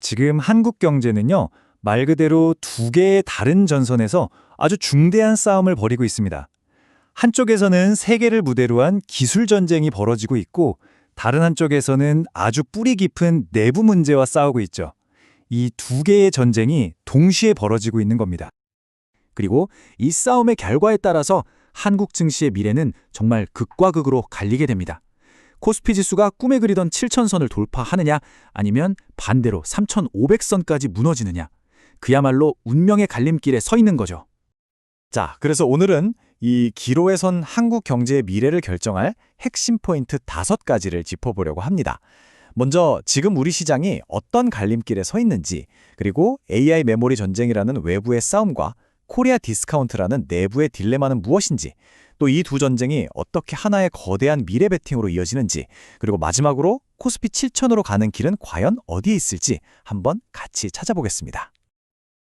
지금 한국 경제는요, 말 그대로 두 개의 다른 전선에서 아주 중대한 싸움을 벌이고 있습니다. 한쪽에서는 세계를 무대로 한 기술 전쟁이 벌어지고 있고, 다른 한쪽에서는 아주 뿌리 깊은 내부 문제와 싸우고 있죠. 이 두 개의 전쟁이 동시에 벌어지고 있는 겁니다. 그리고 이 싸움의 결과에 따라서 한국 증시의 미래는 정말 극과 극으로 갈리게 됩니다. 코스피 지수가 꿈에 그리던 7,000선을 돌파하느냐, 아니면 반대로 3,500선까지 무너지느냐, 그야말로 운명의 갈림길에 서 있는 거죠. 자, 그래서 오늘은 이 기로에 선 한국 경제의 미래를 결정할 핵심 포인트 5가지를 짚어보려고 합니다. 먼저 지금 우리 시장이 어떤 갈림길에 서 있는지, 그리고 AI 메모리 전쟁이라는 외부의 싸움과 코리아 디스카운트라는 내부의 딜레마는 무엇인지, 또 이 두 전쟁이 어떻게 하나의 거대한 미래 베팅으로 이어지는지, 그리고 마지막으로 코스피 7,000으로 가는 길은 과연 어디에 있을지 한번 같이 찾아보겠습니다.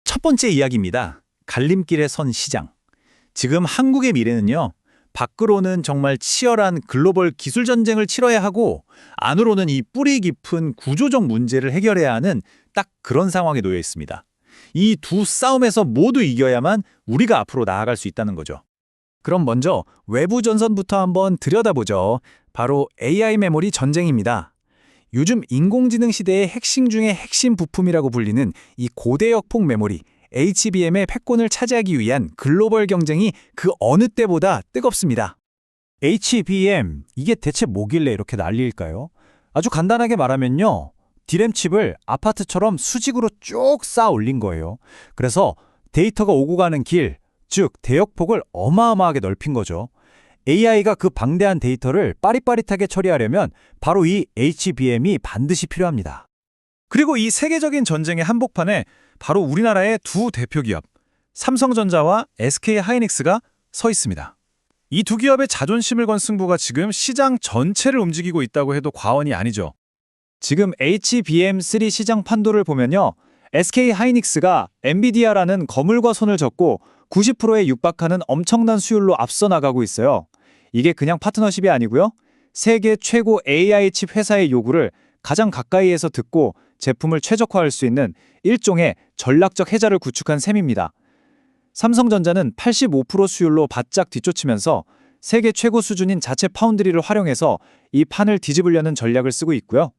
첫 번째 이야기입니다. 갈림길에 선 시장. 지금 한국의 미래는요, 밖으로는 정말 치열한 글로벌 기술 전쟁을 치러야 하고, 안으로는 이 뿌리 깊은 구조적 문제를 해결해야 하는 딱 그런 상황에 놓여 있습니다. 이 두 싸움에서 모두 이겨야만 우리가 앞으로 나아갈 수 있다는 거죠. 그럼 먼저 외부 전선부터 한번 들여다보죠. 바로 AI 메모리 전쟁입니다. 요즘 인공지능 시대의 핵심 중의 핵심 부품이라고 불리는 이 고대역폭 메모리, HBM의 패권을 차지하기 위한 글로벌 경쟁이 그 어느 때보다 뜨겁습니다. HBM, 이게 대체 뭐길래 이렇게 난리일까요? 아주 간단하게 말하면요, 디램 칩을 아파트처럼 수직으로 쭉 쌓아 올린 거예요. 그래서 데이터가 오고 가는 길, 즉 대역폭을 어마어마하게 넓힌 거죠. AI가 그 방대한 데이터를 빠릿빠릿하게 처리하려면 바로 이 HBM이 반드시 필요합니다. 그리고 이 세계적인 전쟁의 한복판에 바로 우리나라의 두 대표 기업, 삼성전자와 SK하이닉스가 서 있습니다. 이 두 기업의 자존심을 건 승부가 지금 시장 전체를 움직이고 있다고 해도 과언이 아니죠. 지금 HBM3 시장 판도를 보면요, SK하이닉스가 엔비디아라는 거물과 손을 젓고 90%에 육박하는 엄청난 수율로 앞서 나가고 있어요. 이게 그냥 파트너십이 아니고요, 세계 최고 AI 칩 회사의 요구를 가장 가까이에서 듣고 제품을 최적화할 수 있는 일종의 전략적 해자를 구축한 셈입니다. 삼성전자는 85% 수율로 바짝 뒤쫓으면서 세계 최고 수준인 자체 파운드리를 활용해서 이 판을 뒤집으려는 전략을 쓰고 있고요.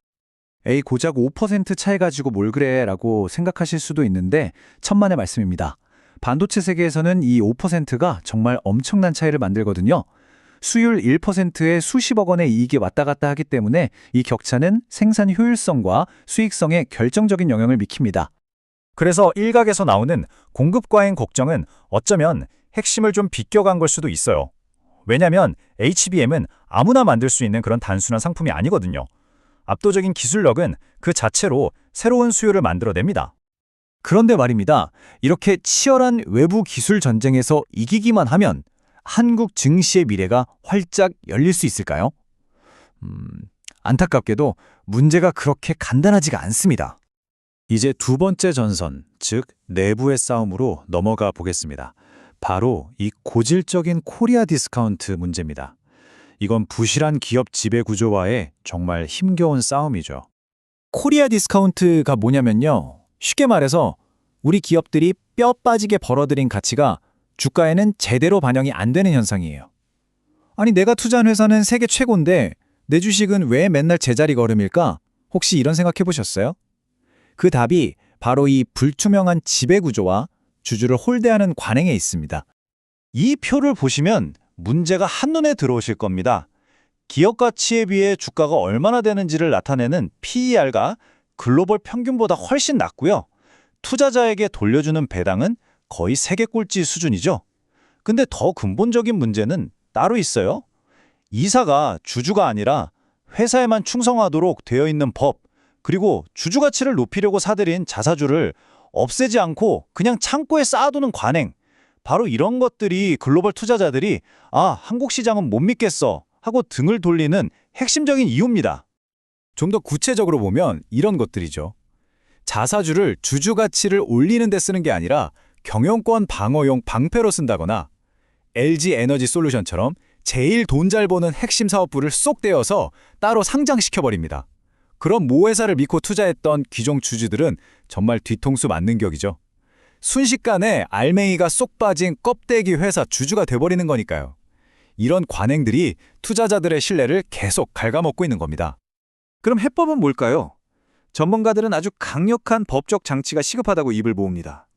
에이, 고작 5% 차이 가지고 뭘 그래 라고 생각하실 수도 있는데 천만의 말씀입니다. 반도체 세계에서는 이 5%가 정말 엄청난 차이를 만들거든요. 수율 1%에 수십억 원의 이익이 왔다 갔다 하기 때문에 이 격차는 생산 효율성과 수익성에 결정적인 영향을 미칩니다. 그래서 일각에서 나오는 공급 과잉 걱정은 어쩌면 핵심을 좀 비껴간 걸 수도 있어요. 왜냐면 HBM은 아무나 만들 수 있는 그런 단순한 상품이 아니거든요. 압도적인 기술력은 그 자체로 새로운 수요를 만들어냅니다. 그런데 말입니다. 이렇게 치열한 외부 기술 전쟁에서 이기기만 하면 한국 증시의 미래가 활짝 열릴 수 있을까요? 안타깝게도 문제가 그렇게 간단하지가 않습니다. 이제 두 번째 전선, 즉 내부의 싸움으로 넘어가 보겠습니다. 바로 이 고질적인 코리아 디스카운트 문제입니다. 이건 부실한 기업 지배 구조와의 정말 힘겨운 싸움이죠. 코리아 디스카운트가 뭐냐면요, 쉽게 말해서 우리 기업들이 뼈 빠지게 벌어들인 가치가 주가에는 제대로 반영이 안 되는 현상이에요. 아니, 내가 투자한 회사는 세계 최고인데 내 주식은 왜 맨날 제자리 걸음일까? 혹시 이런 생각해 보셨어요? 그 답이 바로 이 불투명한 지배 구조와 주주를 홀대하는 관행에 있습니다. 이 표를 보시면 문제가 한눈에 들어오실 겁니다. 기업 가치에 비해 주가가 얼마나 되는지를 나타내는 PER가 글로벌 평균보다 훨씬 낮고요. 투자자에게 돌려주는 배당은 거의 세계 꼴찌 수준이죠. 근데 더 근본적인 문제는 따로 있어요. 이사가 주주가 아니라 회사에만 충성하도록 되어 있는 법, 그리고 주주 가치를 높이려고 사들인 자사주를 없애지 않고 그냥 창고에 쌓아두는 관행, 바로 이런 것들이 글로벌 투자자들이 한국 시장은 못 믿겠어 하고 등을 돌리는 핵심적인 이유입니다. 좀 더 구체적으로 보면 이런 것들이죠. 자사주를 주주 가치를 올리는 데 쓰는 게 아니라 경영권 방어용 방패로 쓴다거나 LG 에너지 솔루션처럼 제일 돈 잘 버는 핵심 사업부를 쏙 떼어서 따로 상장시켜버립니다. 그런 모회사를 믿고 투자했던 기존 주주들은 정말 뒤통수 맞는 격이죠. 순식간에 알맹이가 쏙 빠진 껍데기 회사 주주가 돼버리는 거니까요. 이런 관행들이 투자자들의 신뢰를 계속 갉아먹고 있는 겁니다. 그럼 해법은 뭘까요? 전문가들은 아주 강력한 법적 장치가 시급하다고 입을 모읍니다.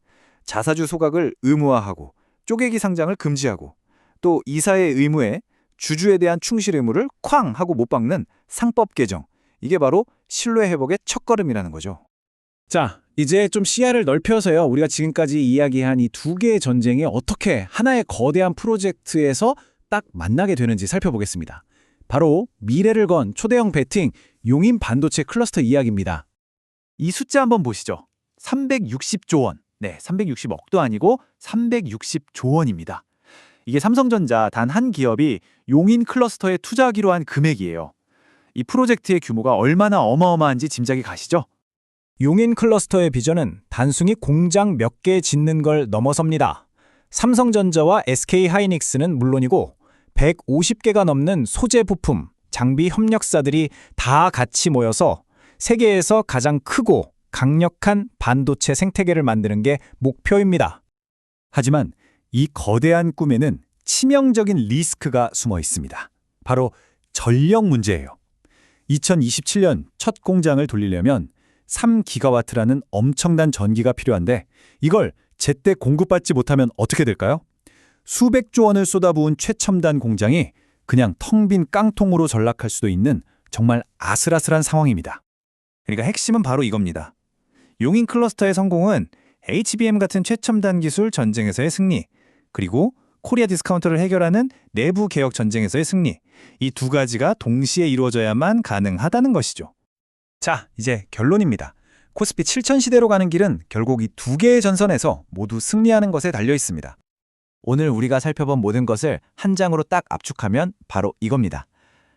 자사주 소각을 의무화하고 쪼개기 상장을 금지하고 또 이사의 의무에 주주에 대한 충실 의무를 쾅 하고 못 박는 상법 개정. 이게 바로 신뢰 회복의 첫걸음이라는 거죠. 자, 이제 좀 시야를 넓혀서요. 우리가 지금까지 이야기한 이 두 개의 전쟁이 어떻게 하나의 거대한 프로젝트에서 딱 만나게 되는지 살펴보겠습니다. 바로 미래를 건 초대형 배팅 용인 반도체 클러스터 이야기입니다. 이 숫자 한번 보시죠. 360조 원. 네, 360억도 아니고 360조 원입니다. 이게 삼성전자 단 한 기업이 용인 클러스터에 투자하기로 한 금액이에요. 이 프로젝트의 규모가 얼마나 어마어마한지 짐작이 가시죠? 용인 클러스터의 비전은 단순히 공장 몇 개 짓는 걸 넘어섭니다. 삼성전자와 SK하이닉스는 물론이고 150개가 넘는 소재 부품, 장비 협력사들이 다 같이 모여서 세계에서 가장 크고 강력한 반도체 생태계를 만드는 게 목표입니다. 하지만 이 거대한 꿈에는 치명적인 리스크가 숨어 있습니다. 바로 전력 문제예요. 2027년 첫 공장을 돌리려면 3기가와트라는 엄청난 전기가 필요한데 이걸 제때 공급받지 못하면 어떻게 될까요? 수백조 원을 쏟아부은 최첨단 공장이 그냥 텅 빈 깡통으로 전락할 수도 있는 정말 아슬아슬한 상황입니다. 그러니까 핵심은 바로 이겁니다. 용인 클러스터의 성공은 HBM 같은 최첨단 기술 전쟁에서의 승리, 그리고 코리아 디스카운터를 해결하는 내부 개혁 전쟁에서의 승리, 이 두 가지가 동시에 이루어져야만 가능하다는 것이죠. 자, 이제 결론입니다. 코스피 7000 시대로 가는 길은 결국 이 두 개의 전선에서 모두 승리하는 것에 달려 있습니다. 오늘 우리가 살펴본 모든 것을 한 장으로 딱 압축하면 바로 이겁니다.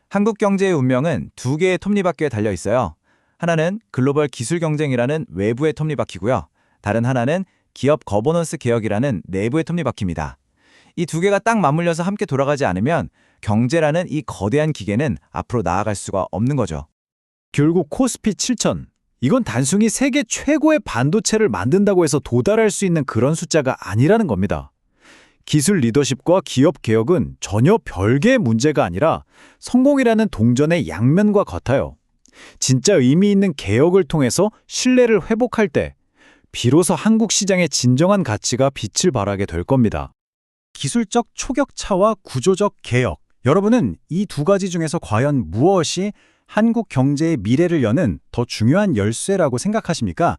한국 경제의 운명은 두 개의 톱니바퀴에 달려 있어요. 하나는 글로벌 기술 경쟁이라는 외부의 톱니바퀴고요. 다른 하나는 기업 거버넌스 개혁이라는 내부의 톱니바퀴입니다. 이 두 개가 딱 맞물려서 함께 돌아가지 않으면 경제라는 이 거대한 기계는 앞으로 나아갈 수가 없는 거죠. 결국 코스피 7000, 이건 단순히 세계 최고의 반도체를 만든다고 해서 도달할 수 있는 그런 숫자가 아니라는 겁니다. 기술 리더십과 기업 개혁은 전혀 별개의 문제가 아니라 성공이라는 동전의 양면과 같아요. 진짜 의미 있는 개혁을 통해서 신뢰를 회복할 때 비로소 한국 시장의 진정한 가치가 빛을 발하게 될 겁니다. 기술적 초격차와 구조적 개혁, 여러분은 이 두 가지 중에서 과연 무엇이 한국 경제의 미래를 여는 더 중요한 열쇠라고 생각하십니까?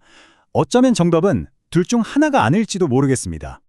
어쩌면 정답은 둘 중 하나가 아닐지도 모르겠습니다.